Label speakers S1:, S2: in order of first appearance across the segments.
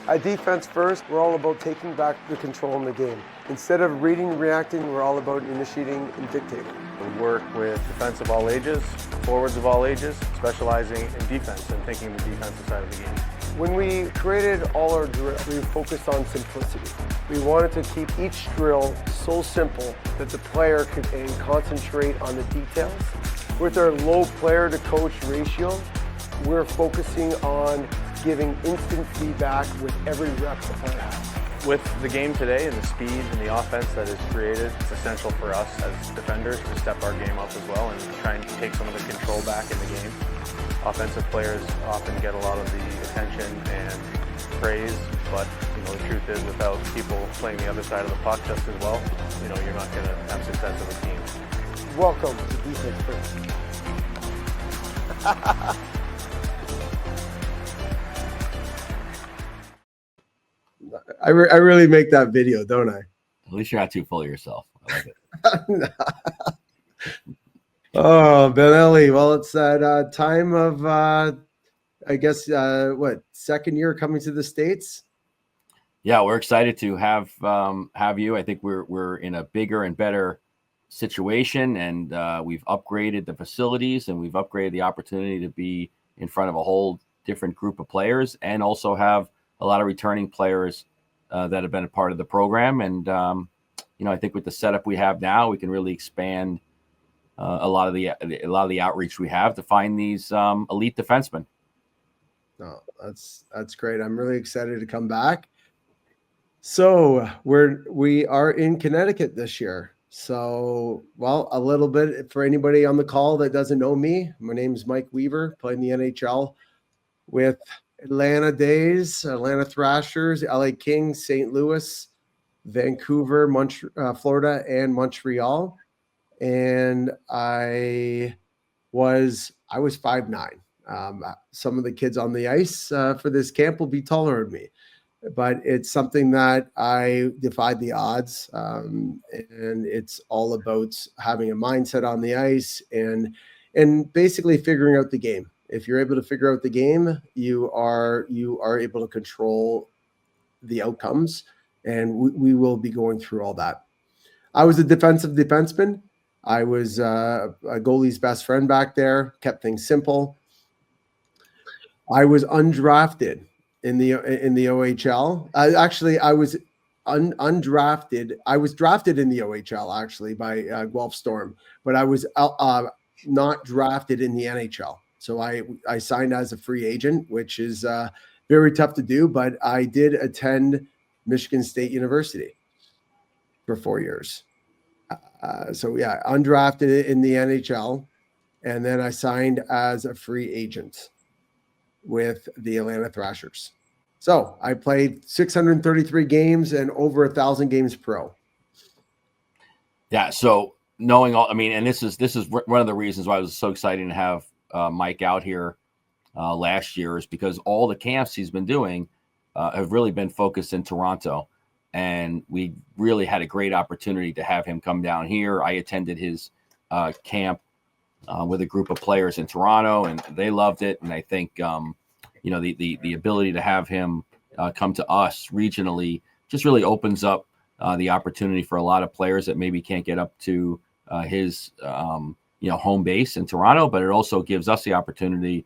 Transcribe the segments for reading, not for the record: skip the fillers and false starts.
S1: At Defense First, we're all about taking back the control in the game. Instead of reading and reacting, we're all about initiating and dictating.
S2: We work with defense of all ages, forwards of all ages, specializing in defense and thinking the defensive side of the game.
S1: When we created all our drills, we focused on simplicity. We wanted to keep each drill so simple that the player could concentrate on the details. With our low player to coach ratio, we're focusing on giving instant feedback with every rep the player has.
S2: With the game today and the speed and the offense that is created, it's essential for us as defenders to step our game up as well and try and take some of the control back in the game. Offensive players often get a lot of the attention and praise, but the truth is without people playing the other side of the puck just as well, you're not going to have success as a team.
S1: Welcome to Defense First. I really make that video, don't I?
S3: At least you're not too full of yourself. I like it.
S1: Oh, Benelli. Well, it's that time of, I guess, second year coming to the States?
S3: Yeah, we're excited to have you. I think we're in a bigger and better situation, and we've upgraded the facilities, and we've upgraded the opportunity to be in front of a whole different group of players, and also have a lot of returning players that have been a part of the program. And I think with the setup we have now, we can really expand a lot of the outreach we have to find these elite defensemen.
S1: Oh, that's great. I'm really excited to come back. So we are in Connecticut this year. So, well, a little bit for anybody on the call that doesn't know me. My name is Mike Weaver, playing the NHL with Atlanta Days, Atlanta Thrashers, LA Kings, St. Louis, Vancouver, Florida, and Montreal. And I was 5'9". Some of the kids on the ice for this camp will be taller than me, but it's something that I defied the odds. And it's all about having a mindset on the ice and basically figuring out the game. If you're able to figure out the game, you are able to control the outcomes, and we will be going through all that. I was a defensive defenseman. I was a goalie's best friend back there, kept things simple. I was undrafted in the OHL. I was undrafted. I was drafted in the OHL actually by Guelph Storm, but I was not drafted in the NHL. So I signed as a free agent, which is very tough to do, but I did attend Michigan State University for 4 years. So yeah, undrafted in the NHL, and then I signed as a free agent with the Atlanta Thrashers. So I played 633 games and over 1,000 games pro.
S3: Yeah. So knowing all, and this is one of the reasons why it was so exciting to have Mike out here last year, is because all the camps he's been doing have really been focused in Toronto. And we really had a great opportunity to have him come down here. I attended his camp with a group of players in Toronto, and they loved it. And I think, the ability to have him come to us regionally just really opens up the opportunity for a lot of players that maybe can't get up to his, home base in Toronto. But it also gives us the opportunity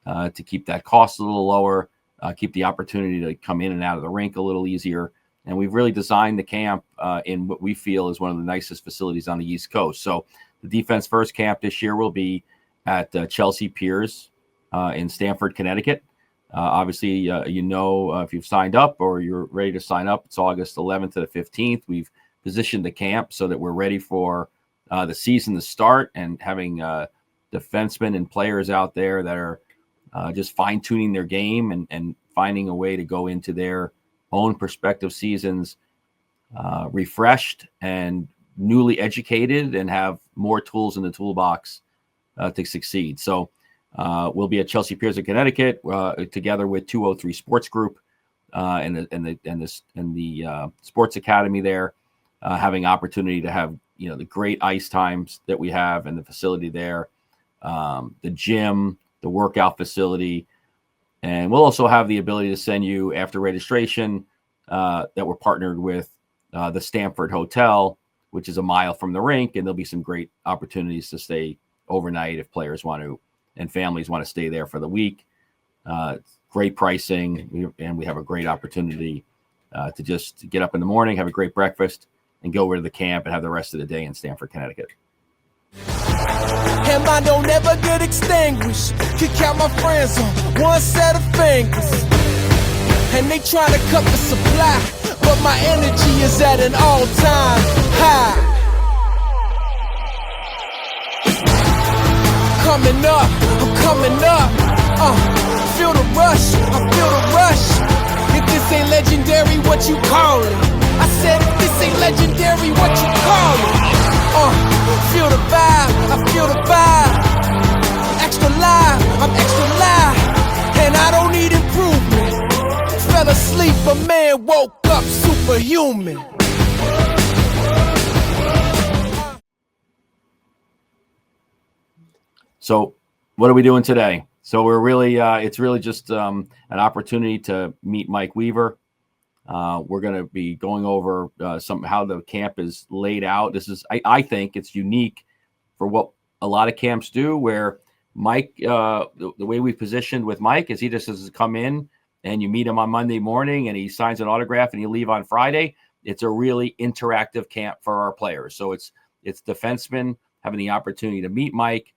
S3: to keep that cost a little lower, keep the opportunity to come in and out of the rink a little easier. And we've really designed the camp in what we feel is one of the nicest facilities on the East Coast. So the Defense First camp this year will be at Chelsea Piers in Stamford, Connecticut. Obviously, if you've signed up or you're ready to sign up, it's August 11th to the 15th. We've positioned the camp so that we're ready for the season to start, and having defensemen and players out there that are just fine-tuning their game and finding a way to go into their own prospective seasons refreshed and newly educated and have more tools in the toolbox to succeed. So we'll be at Chelsea Piers in Connecticut together with 203 Sports Group and the Sports Academy there, having opportunity to have the great ice times that we have in the facility there, the gym, the workout facility, And we'll also have the ability to send you after registration that we're partnered with the Stamford Hotel, which is a mile from the rink. And there'll be some great opportunities to stay overnight if players want to and families want to stay there for the week. Great pricing. And we have a great opportunity to just get up in the morning, have a great breakfast, and go over to the camp and have the rest of the day in Stamford, Connecticut.
S4: And mine don't ever get extinguished. Kick out my friends on one set of fingers. And they trying to cut the supply, but my energy is at an all-time high. Coming up, I'm coming up. Feel the rush, I feel the rush. If this ain't legendary, what you call it? I said if this ain't legendary, what you call it? Feel the vibe, I feel the vibe. Extra live, I'm extra live. And I don't need improvement. Fell asleep, a man woke up superhuman.
S3: So what are we doing today? So we're really, it's really just an opportunity to meet Mike Weaver. We're going to be going over how the camp is laid out. This is, I think it's unique for what a lot of camps do, where Mike, the way we positioned with Mike is he just has to come in and you meet him on Monday morning and he signs an autograph and you leave on Friday. It's a really interactive camp for our players. So it's defensemen having the opportunity to meet Mike.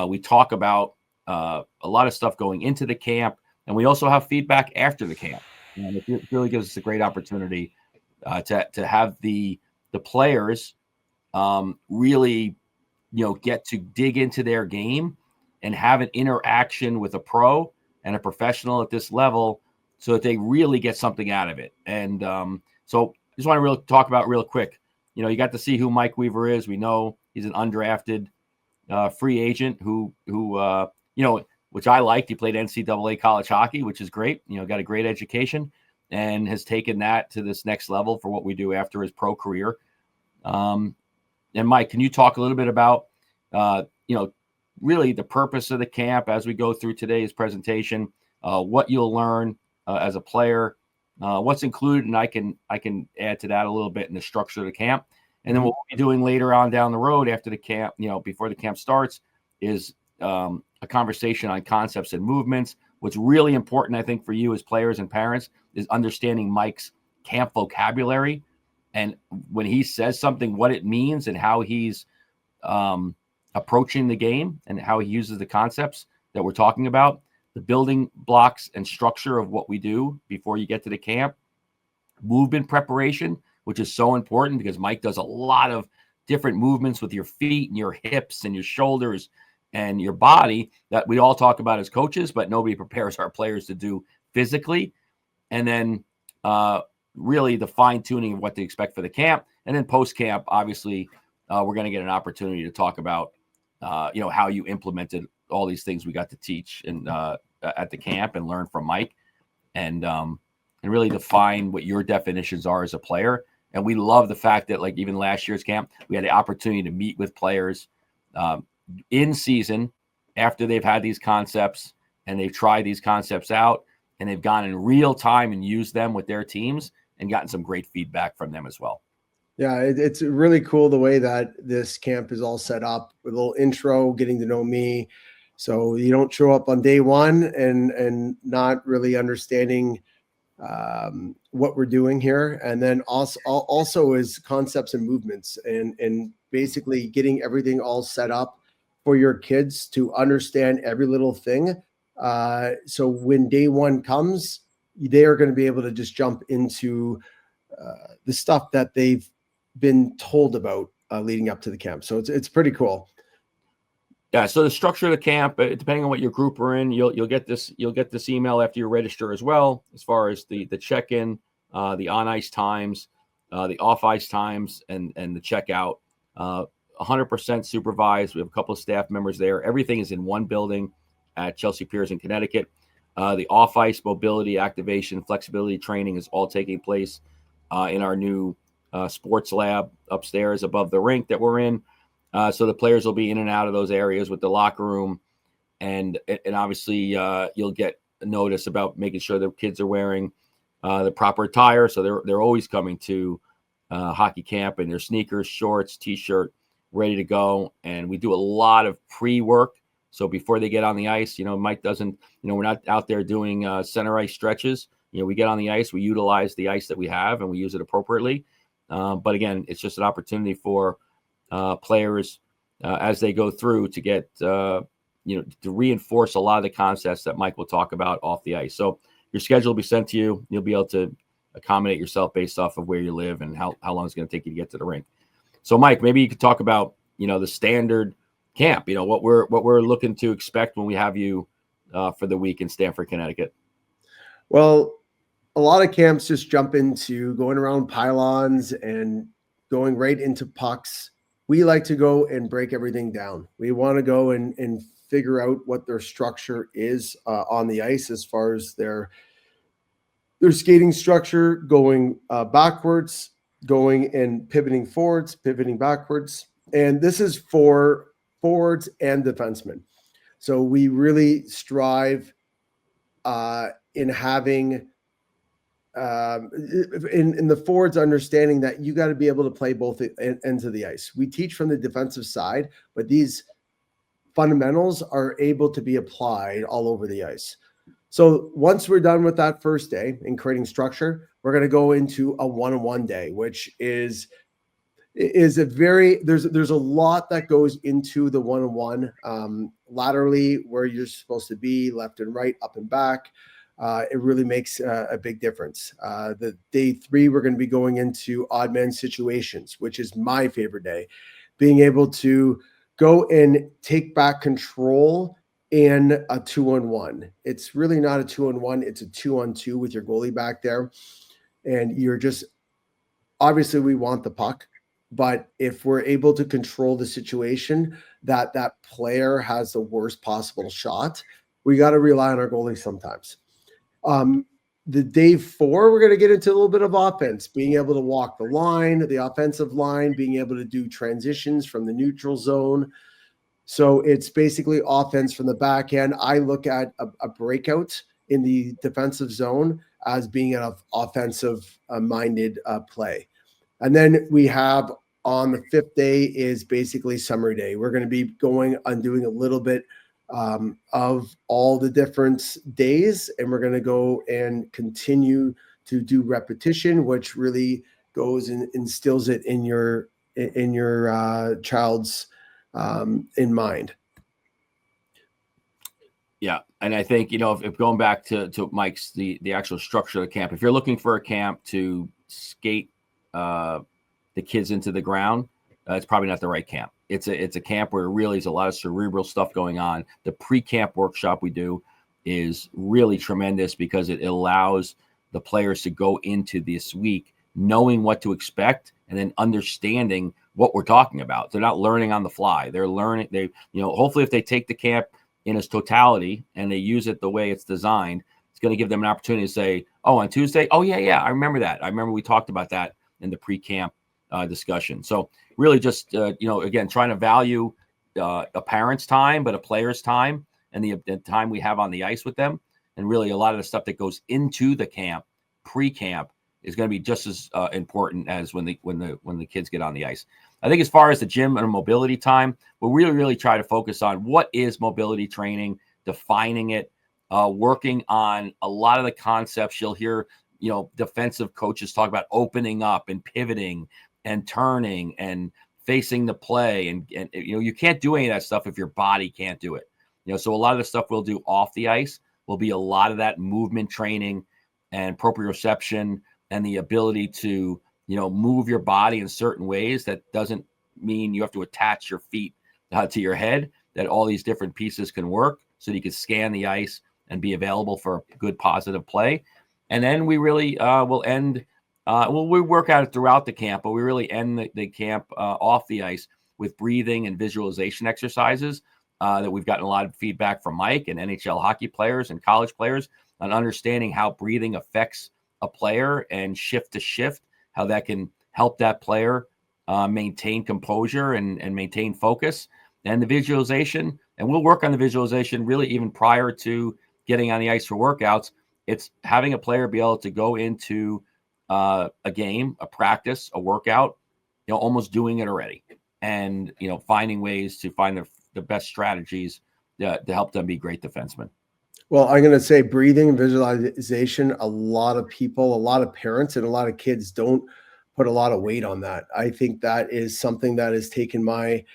S3: We talk about a lot of stuff going into the camp, and we also have feedback after the camp. And it really gives us a great opportunity to have the players really, get to dig into their game and have an interaction with a pro and a professional at this level, so that they really get something out of it. And so, just want to talk about real quick. You got to see who Mike Weaver is. We know he's an undrafted free agent who which I liked. He played NCAA college hockey, which is great. Got a great education and has taken that to this next level for what we do after his pro career. And Mike, can you talk a little bit about, really the purpose of the camp as we go through today's presentation, what you'll learn as a player, what's included, and I can add to that a little bit in the structure of the camp. And then what we'll be doing later on down the road after the camp, before the camp starts, is a conversation on concepts and movements. What's really important, I think, for you as players and parents is understanding Mike's camp vocabulary, and when he says something, what it means and how he's approaching the game and how he uses the concepts that we're talking about, the building blocks and structure of what we do before you get to the camp, movement preparation, which is so important because Mike does a lot of different movements with your feet and your hips and your shoulders and your body that we all talk about as coaches, but nobody prepares our players to do physically. And then really the fine tuning of what to expect for the camp. And then post camp, obviously, we're going to get an opportunity to talk about, how you implemented all these things we got to teach and at the camp and learn from Mike, and really define what your definitions are as a player. And we love the fact that, like, even last year's camp, we had the opportunity to meet with players in season after they've had these concepts and they've tried these concepts out and they've gone in real time and used them with their teams and gotten some great feedback from them as well.
S1: Yeah, it's really cool the way that this camp is all set up with a little intro, getting to know me. So you don't show up on day one and not really understanding what we're doing here. And then also is concepts and movements and basically getting everything all set up for your kids to understand every little thing. So when day one comes, they are going to be able to just jump into the stuff that they've been told about leading up to the camp. So it's pretty cool.
S3: Yeah. So the structure of the camp, depending on what your group are in, you'll get this email after you register as well, as far as the check-in, the on-ice times, the off-ice times, and the checkout. 100% supervised. We have a couple of staff members there. Everything is in one building at Chelsea Piers in Connecticut. The off-ice mobility, activation, flexibility training is all taking place in our new sports lab upstairs above the rink that we're in. So the players will be in and out of those areas with the locker room, and obviously you'll get notice about making sure that kids are wearing the proper attire. So they're always coming to hockey camp in their sneakers, shorts, t-shirt, ready to go. And we do a lot of pre-work. So before they get on the ice, Mike doesn't, we're not out there doing center ice stretches. We get on the ice, we utilize the ice that we have, and we use it appropriately. But again, it's just an opportunity for players as they go through to get, to reinforce a lot of the concepts that Mike will talk about off the ice. So your schedule will be sent to you. You'll be able to accommodate yourself based off of where you live and how long it's going to take you to get to the rink. So Mike, maybe you could talk about, the standard camp, what we're looking to expect when we have you for the week in Stamford, Connecticut.
S1: Well, a lot of camps just jump into going around pylons and going right into pucks. We like to go and break everything down. We want to go and figure out what their structure is on the ice as far as their skating structure, going backwards, going and pivoting forwards, pivoting backwards. And this is for forwards and defensemen. So we really strive in having in the forwards understanding that you got to be able to play both ends of the ice. We teach from the defensive side, but these fundamentals are able to be applied all over the ice. So once we're done with that first day in creating structure, we're going to go into a one-on-one day, which is a very, there's a lot that goes into the one-on-one, laterally where you're supposed to be, left and right, up and back. It really makes a big difference. The day 3, we're going to be going into odd man situations, which is my favorite day, being able to go and take back control in a 2-on-1. It's really not a 2-on-1. It's a 2-on-2 with your goalie back there. And you're just, obviously we want the puck, but if we're able to control the situation that player has the worst possible shot, we got to rely on our goalie sometimes. The day 4, we're going to get into a little bit of offense, being able to walk the line, the offensive line, being able to do transitions from the neutral zone. So it's basically offense from the back end. I look at a breakout in the defensive zone as being an offensive minded play. And then we have on the 5th day is basically summer day. We're going to be going on doing a little bit of all the different days, and we're going to go and continue to do repetition, which really goes and instills it in your child's in mind.
S3: Yeah, and I think if going back to Mike's the actual structure of the camp, if you're looking for a camp to skate the kids into the ground, it's probably not the right camp. It's a camp where really is a lot of cerebral stuff going on. The pre-camp workshop we do is really tremendous because it allows the players to go into this week knowing what to expect and then understanding what we're talking about. They're not learning on the fly. They're learning. Hopefully if they take the camp in its totality and they use it the way it's designed, it's going to give them an opportunity to say, oh, on Tuesday, oh yeah, I remember that. I remember we talked about that in the pre-camp discussion. So really just, again, trying to value a parent's time, but a player's time and the time we have on the ice with them. And really a lot of the stuff that goes into the camp, pre-camp, is going to be just as important as when the kids get on the ice. I think as far as the gym and mobility time, we'll really try to focus on what is mobility training, defining it, working on a lot of the concepts. You'll hear, defensive coaches talk about opening up and pivoting and turning and facing the play. And you can't do any of that stuff if your body can't do it. So a lot of the stuff we'll do off the ice will be a lot of that movement training and proprioception and the ability to, move your body in certain ways. That doesn't mean you have to attach your feet to your head, that all these different pieces can work so that you can scan the ice and be available for good, positive play. And then we really will end, we work at it throughout the camp, but we really end the camp off the ice with breathing and visualization exercises that we've gotten a lot of feedback from Mike and NHL hockey players and college players on understanding how breathing affects a player and shift to shift, how that can help that player maintain composure and maintain focus. And the visualization, and we'll work on the visualization really even prior to getting on the ice for workouts. It's having a player be able to go into a game, a practice, a workout, almost doing it already, and finding ways to find the best strategies to help them be great defensemen.
S1: Well, I'm going to say breathing and visualization. A lot of people, a lot of parents, and a lot of kids don't put a lot of weight on that. I think that is something that has taken my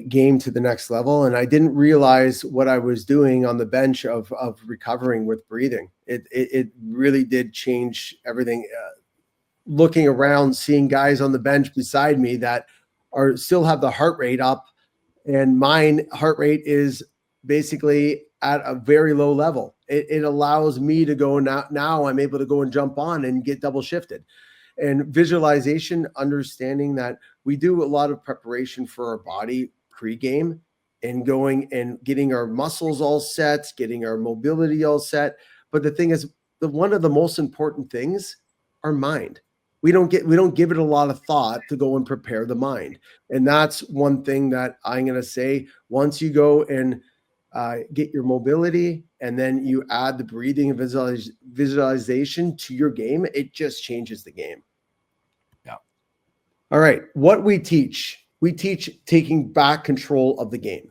S1: game to the next level. And I didn't realize what I was doing on the bench of recovering with breathing. It really did change everything. Looking around, seeing guys on the bench beside me that still have the heart rate up, and mine heart rate is basically at a very low level. It allows me to go now I'm able to go and jump on and get double shifted. And visualization, understanding that we do a lot of preparation for our body pre-game, and going and getting our muscles all set, getting our mobility all set. But the thing is, one of the most important things, our mind. We don't give it a lot of thought to go and prepare the mind. And that's one thing that I'm going to say. Once you go and get your mobility, and then you add the breathing and visualization to your game, it just changes the game.
S3: Yeah.
S1: All right. What we teach taking back control of the game.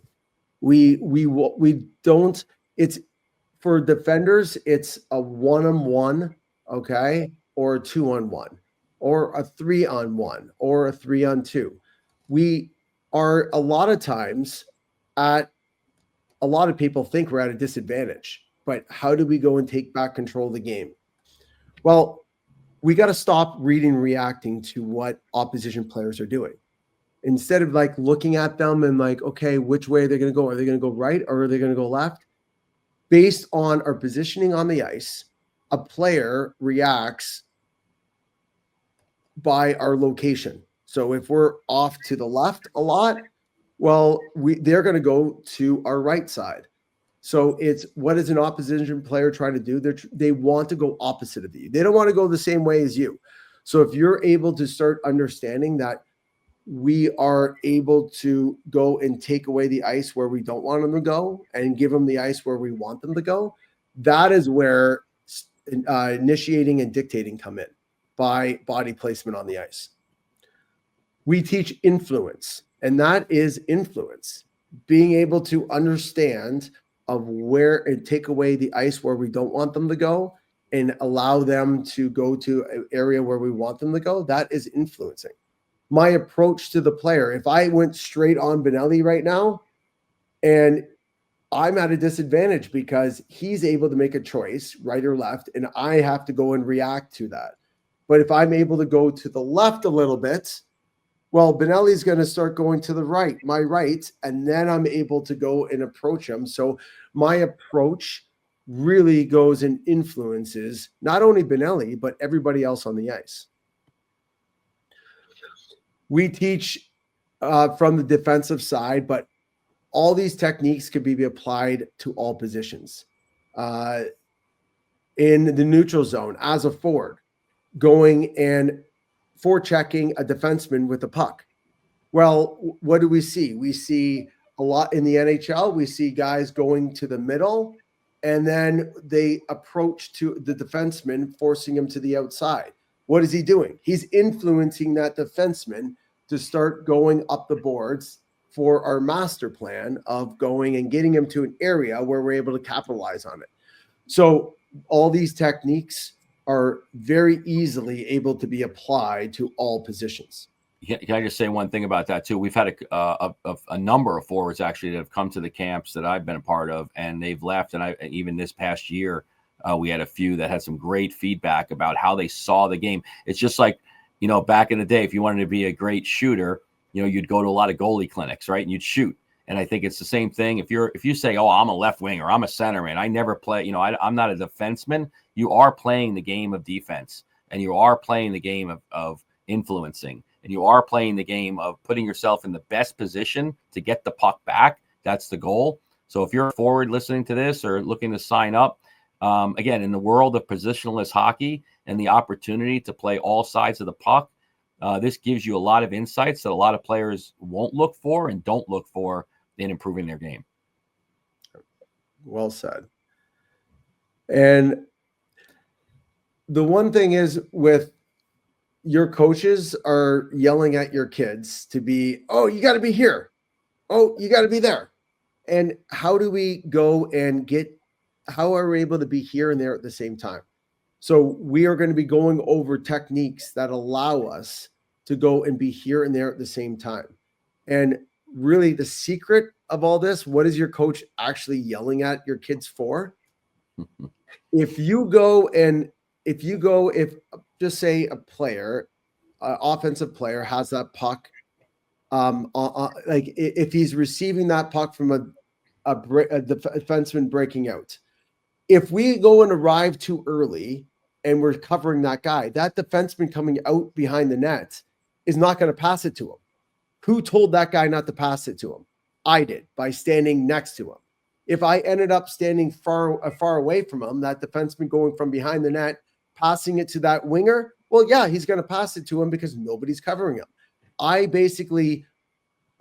S1: We don't, it's for defenders, it's a 1-on-1, okay, or a 2-on-1, or a 3-on-1, or a 3-on-2. We are a lot of times a lot of people think we're at a disadvantage, but how do we go and take back control of the game? Well, we got to stop reading, reacting to what opposition players are doing. Instead of like looking at them and like, okay, which way are they going to go? Are they going to go right, or are they going to go left? Based on our positioning on the ice, a player reacts by our location. So if we're off to the left a lot, well, they're going to go to our right side. So it's, what is an opposition player trying to do? They want to go opposite of you. They don't want to go the same way as you. So if you're able to start understanding that we are able to go and take away the ice where we don't want them to go and give them the ice where we want them to go, that is where initiating and dictating come in by body placement on the ice. We teach influence, and that is influence, being able to understand of where and take away the ice where we don't want them to go and allow them to go to an area where we want them to go. That is influencing. My approach to the player, if I went straight on Benelli right now, and I'm at a disadvantage because he's able to make a choice, right or left, and I have to go and react to that. But if I'm able to go to the left a little bit, well, Benelli's going to start going to the right, my right, and then I'm able to go and approach him. So my approach really goes and influences not only Benelli, but everybody else on the ice. We teach from the defensive side, but all these techniques could be applied to all positions. In the neutral zone, as a forward, going and forechecking a defenseman with a puck. Well, what do we see? We see a lot in the NHL. We see guys going to the middle, and then they approach to the defenseman, forcing him to the outside. What is he doing? He's influencing that defenseman to start going up the boards for our master plan of going and getting him to an area where we're able to capitalize on it. So all these techniques are very easily able to be applied to all positions.
S3: Can I just say one thing about that too? We've had a number of forwards actually that have come to the camps that I've been a part of, and they've left. And even this past year, we had a few that had some great feedback about how they saw the game. It's just like, back in the day, if you wanted to be a great shooter, you'd go to a lot of goalie clinics, right? And you'd shoot. And I think it's the same thing. If you say, oh, I'm a left wing or I'm a centerman, I never play, I'm not a defenseman. You are playing the game of defense, and you are playing the game of influencing, and you are playing the game of putting yourself in the best position to get the puck back. That's the goal. So if you're a forward listening to this or looking to sign up, again, in the world of positionless hockey and the opportunity to play all sides of the puck, this gives you a lot of insights that a lot of players won't look for and don't look for in improving their game.
S1: Well said. And the one thing is with your coaches are yelling at your kids to be, oh, you got to be here. Oh, you got to be there. And how do we go and how are we able to be here and there at the same time? So we are going to be going over techniques that allow us to go and be here and there at the same time. And really the secret of all this, what is your coach actually yelling at your kids for? If just say a player, offensive player has that puck, like if he's receiving that puck from a defenseman breaking out, if we go and arrive too early and we're covering that guy, that defenseman coming out behind the net is not going to pass it to him. Who told that guy not to pass it to him? I did, by standing next to him. If I ended up standing far away from him, that defenseman going from behind the net, passing it to that winger, well, yeah, he's going to pass it to him because nobody's covering him. I basically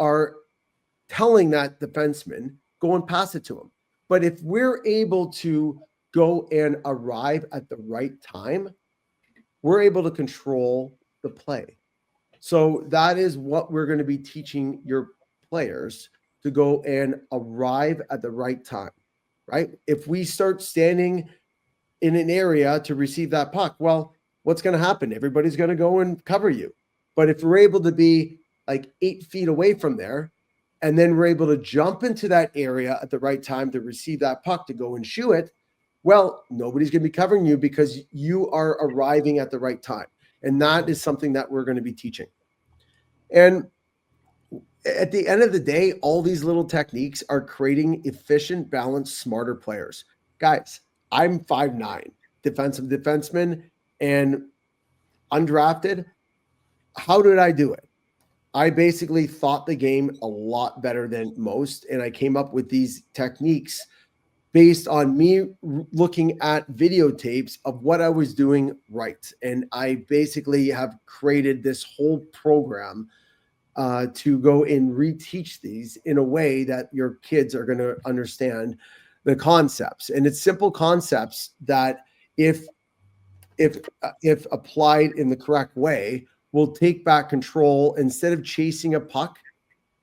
S1: are telling that defenseman, go and pass it to him. But if we're able to go and arrive at the right time, we're able to control the play. So that is what we're going to be teaching your players, to go and arrive at the right time, right? If we start standing in an area to receive that puck, well, what's going to happen? Everybody's going to go and cover you. But if we're able to be like 8 feet away from there, and then we're able to jump into that area at the right time to receive that puck to go and shoot it, well, nobody's going to be covering you because you are arriving at the right time. And that is something that we're going to be teaching. And at the end of the day, all these little techniques are creating efficient, balanced, smarter players. Guys, I'm 5'9", defenseman, and undrafted. How did I do it? I basically thought the game a lot better than most, and I came up with these techniques based on me looking at videotapes of what I was doing right. And I basically have created this whole program to go and reteach these in a way that your kids are going to understand the concepts. And it's simple concepts that if applied in the correct way, will take back control. Instead of chasing a puck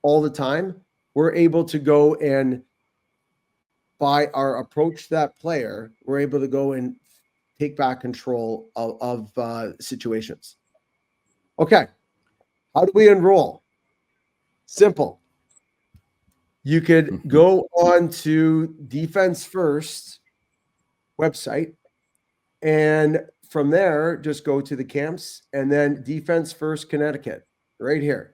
S1: all the time, we're able to go and, by our approach to that player, we're able to go and take back control of situations. Okay. How do we enroll? Simple. You could go on to Defense First website, and from there, just go to the camps, and then Defense First Connecticut, right here.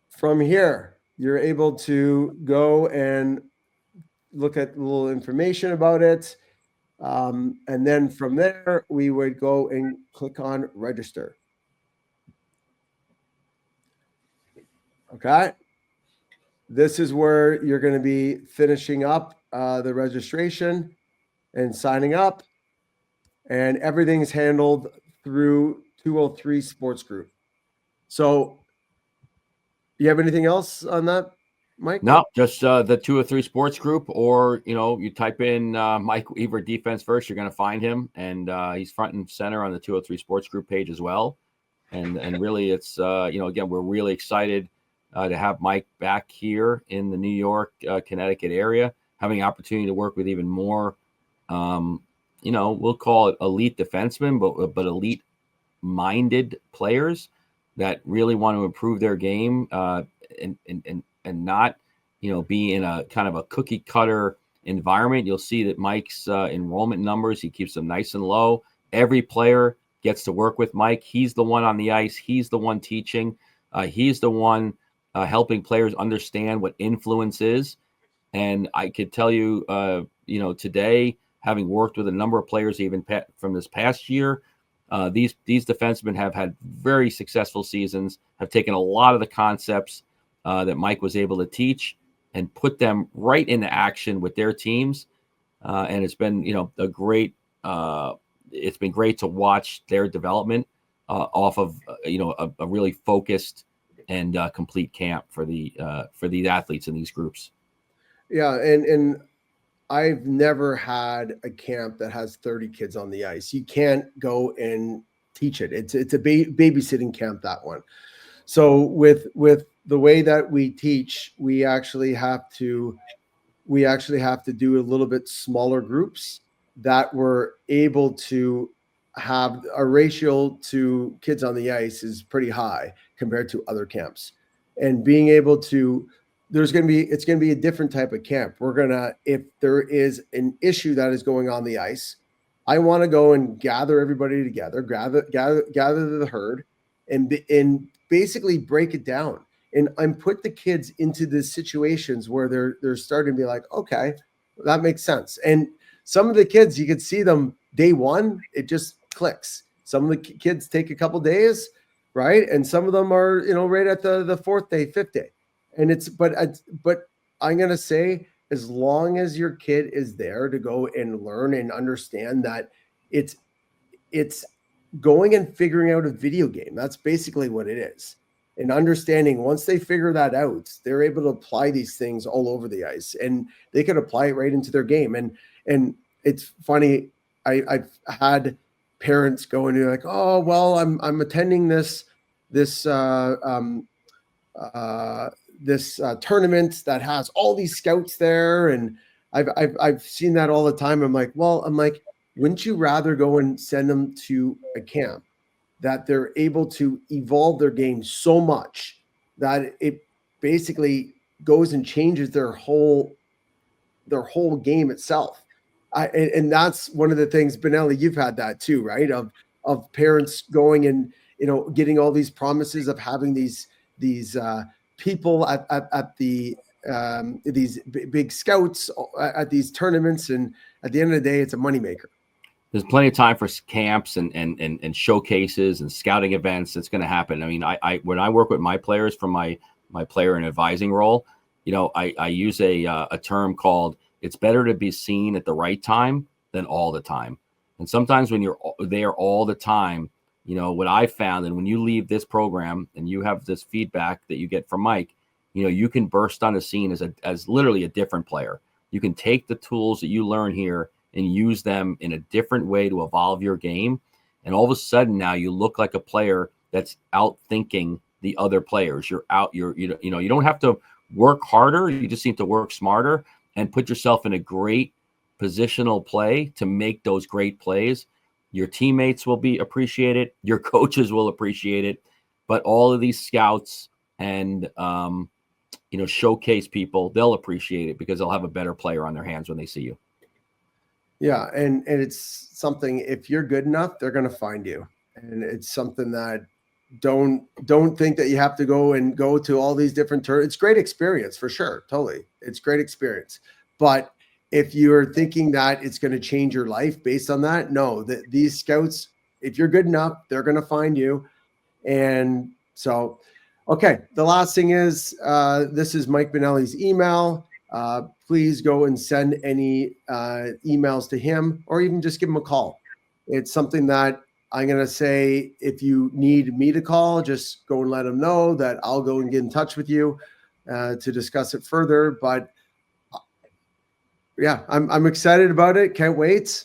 S1: From here, you're able to go and look at a little information about it. And then from there, we would go and click on register. Okay. This is where you're going to be finishing up the registration and signing up. And everything's handled through 203 Sports Group. So, you have anything else on that, Mike?
S3: No, just the 203 Sports Group, or you type in Mike Weaver Defense First, you're going to find him, and he's front and center on the 203 Sports Group page as well. And really, it's again, we're really excited to have Mike back here in the New York, Connecticut area, having the opportunity to work with even more. We'll call it elite defensemen, but elite-minded players that really want to improve their game and not, be in a kind of a cookie cutter environment. You'll see that Mike's enrollment numbers, he keeps them nice and low. Every player gets to work with Mike. He's the one on the ice. He's the one teaching. He's the one helping players understand what influence is. And I could tell you, today, having worked with a number of players even from this past year, these defensemen have had very successful seasons, have taken a lot of the concepts that Mike was able to teach and put them right into action with their teams. And it's been, a great, it's been great to watch their development off of, a really focused and complete camp for the athletes in these groups.
S1: Yeah. And I've never had a camp that has 30 kids on the ice. You can't go and teach it. It's a babysitting camp, that one. So with the way that we teach, we actually have to do a little bit smaller groups that were able to have a ratio to kids on the ice is pretty high compared to other camps. And being able to, it's going to be a different type of camp. If there is an issue that is going on the ice, I want to go and gather everybody together, gather the herd, and basically break it down and put the kids into the situations where they're starting to be like, okay, that makes sense. And some of the kids, you could see them day one, it just clicks. Some of the kids take a couple days, right? And some of them are, right at the fourth day, fifth day. And but I'm gonna say, as long as your kid is there to go and learn and understand that it's going and figuring out a video game. That's basically what it is. And understanding, once they figure that out, they're able to apply these things all over the ice, and they could apply it right into their game. And it's funny, I've had parents go and be like, oh, well, I'm attending this tournament that has all these scouts there, and I've seen that all the time. I'm like, wouldn't you rather go and send them to a camp that they're able to evolve their game so much that it basically goes and changes their whole game itself? And that's one of the things, Benelli, you've had that too, right? Of parents going and, getting all these promises of having these people at the these big scouts at these tournaments, and at the end of the day, it's a moneymaker.
S3: There's plenty of time for camps and showcases and scouting events. It's going to happen. I mean, I when I work with my players from my player and advising role, I use a term called, it's better to be seen at the right time than all the time. And sometimes when you're there all the time, what I found, and when you leave this program and you have this feedback that you get from Mike, you can burst on the scene as literally a different player. You can take the tools that you learn here and use them in a different way to evolve your game. And all of a sudden now you look like a player that's out thinking the other players. You don't have to work harder. You just need to work smarter and put yourself in a great positional play to make those great plays. Your teammates will be appreciated. Your coaches will appreciate it. But all of these scouts and, showcase people, they'll appreciate it because they'll have a better player on their hands when they see you.
S1: Yeah, and it's something, if you're good enough, they're going to find you. And it's something that don't think that you have to go to all these different it's great experience for sure. Totally. It's great experience. But if you're thinking that it's going to change your life based on that, no, these scouts, if you're good enough, they're going to find you. And so, okay. The last thing is, this is Mike Benelli's email. Please go and send any emails to him, or even just give him a call. It's something that I'm going to say, if you need me to call, just go and let him know that I'll go and get in touch with you to discuss it further. But yeah, I'm excited about it. Can't wait.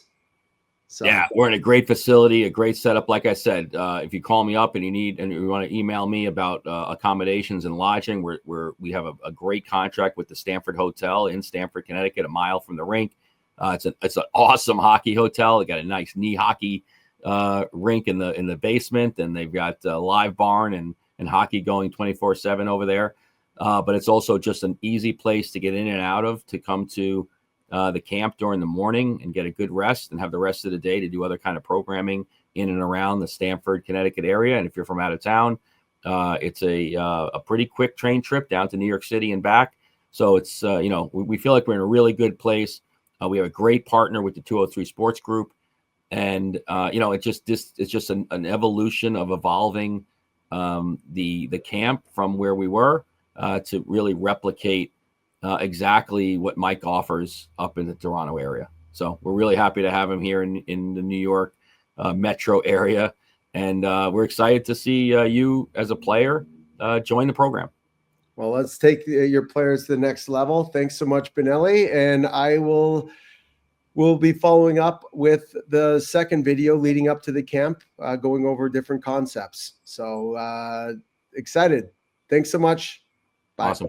S1: So
S3: yeah, we're in a great facility, a great setup. Like I said, if you call me up and you want to email me about accommodations and lodging, we have a great contract with the Stamford Hotel in Stamford, Connecticut, a mile from the rink. It's an awesome hockey hotel. They got a nice knee hockey rink in the basement, and they've got a live barn and hockey going 24/7 over there. But it's also just an easy place to get in and out of, to come to the camp during the morning and get a good rest, and have the rest of the day to do other kind of programming in and around the Stamford, Connecticut area. And if you're from out of town, it's a pretty quick train trip down to New York City and back. So it's, we feel like we're in a really good place. We have a great partner with the 203 Sports Group. And, it's just an evolution of evolving the camp from where we were to really replicate exactly what Mike offers up in the Toronto area. So we're really happy to have him here in the New York metro area. And we're excited to see you as a player join the program.
S1: Well, let's take your players to the next level. Thanks so much, Benelli. And we'll be following up with the second video leading up to the camp, going over different concepts. So excited. Thanks so much. Bye.
S3: Awesome.